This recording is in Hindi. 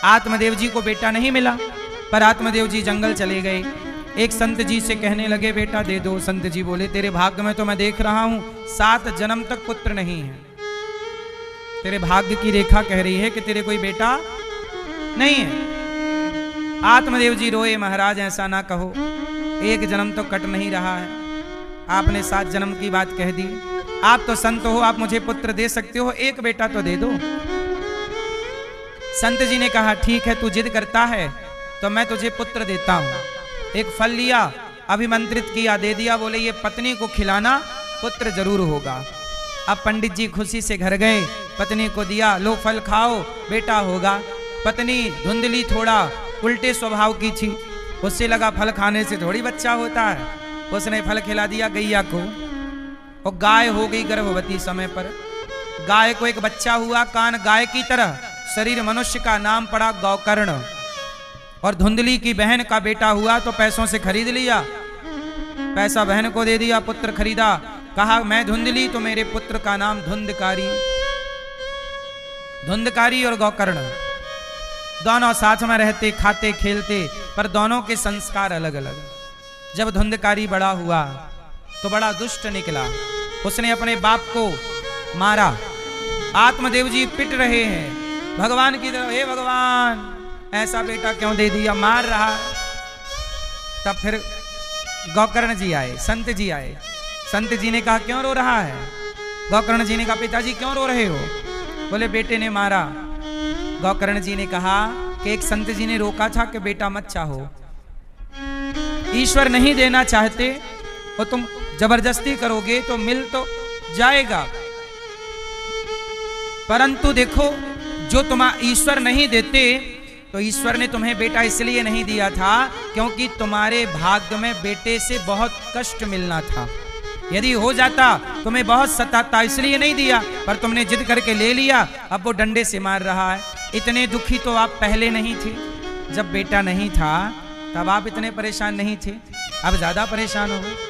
आत्मदेव जी को बेटा नहीं मिला, पर आत्मदेव जी जंगल चले गए। एक संत जी से कहने लगे बेटा दे दो। संत जी बोले तेरे भाग्य में तो मैं देख रहा हूं 7 जन्म तक पुत्र नहीं है। तेरे भाग्य की रेखा कह रही है कि तेरे कोई बेटा नहीं है। आत्मदेव जी रोए, महाराज ऐसा ना कहो, 1 जन्म तो कट नहीं रहा है, आपने 7 जन्म की बात कह दी। आप तो संत हो, आप मुझे पुत्र दे सकते हो, 1 बेटा तो दे दो। संत जी ने कहा ठीक है, तू जिद करता है तो मैं तुझे पुत्र देता हूं। एक फल लिया, अभिमंत्रित किया, दे दिया, बोले ये पत्नी को खिलाना, पुत्र जरूर होगा। अब पंडित जी खुशी से घर गए, पत्नी को दिया, लो फल खाओ, बेटा होगा। पत्नी धुंधली, थोड़ा उल्टे स्वभाव की थी, उससे लगा फल खाने से थोड़ी बच्चा होता है। उसने फल खिला दिया गैया को, और गाय हो गई गर्भवती समय पर। गाय को एक बच्चा हुआ, कान गाय की तरह, शरीर मनुष्य का, नाम पड़ा गौकर्ण। और धुंधली की बहन का बेटा हुआ तो पैसों से खरीद लिया, पैसा बहन को दे दिया, पुत्र खरीदा। कहा मैं धुंधली तो मेरे पुत्र का नाम धुंधकारी। धुंधकारी और गौकर्ण दोनों साथ में रहते, खाते खेलते, पर दोनों के संस्कार अलग अलग। जब धुंधकारी बड़ा हुआ तो बड़ा दुष्ट निकला, उसने अपने बाप को मारा। आत्मदेव जी पिट रहे हैं भगवान की तरफ, हे भगवान ऐसा बेटा क्यों दे दिया, मार रहा। तब फिर गौकर्ण जी आए, संत जी आए। संत जी ने कहा क्यों रो रहा है? गौकर्ण जी ने कहा पिताजी क्यों रो रहे हो? बोले बेटे ने मारा। गौकर्ण जी ने कहा कि एक संत जी ने रोका था कि बेटा मत चाहो, ईश्वर नहीं देना चाहते और तुम जबरदस्ती करोगे तो मिल तो जाएगा, परंतु देखो जो तुम्हारा ईश्वर नहीं देते तो ईश्वर ने तुम्हें बेटा इसलिए नहीं दिया था क्योंकि तुम्हारे भाग्य में बेटे से बहुत कष्ट मिलना था। यदि हो जाता तुम्हें बहुत सताता, इसलिए नहीं दिया, पर तुमने जिद करके ले लिया। अब वो डंडे से मार रहा है। इतने दुखी तो आप पहले नहीं थे, जब बेटा नहीं था तब आप इतने परेशान नहीं थे, अब ज्यादा परेशान हो गए।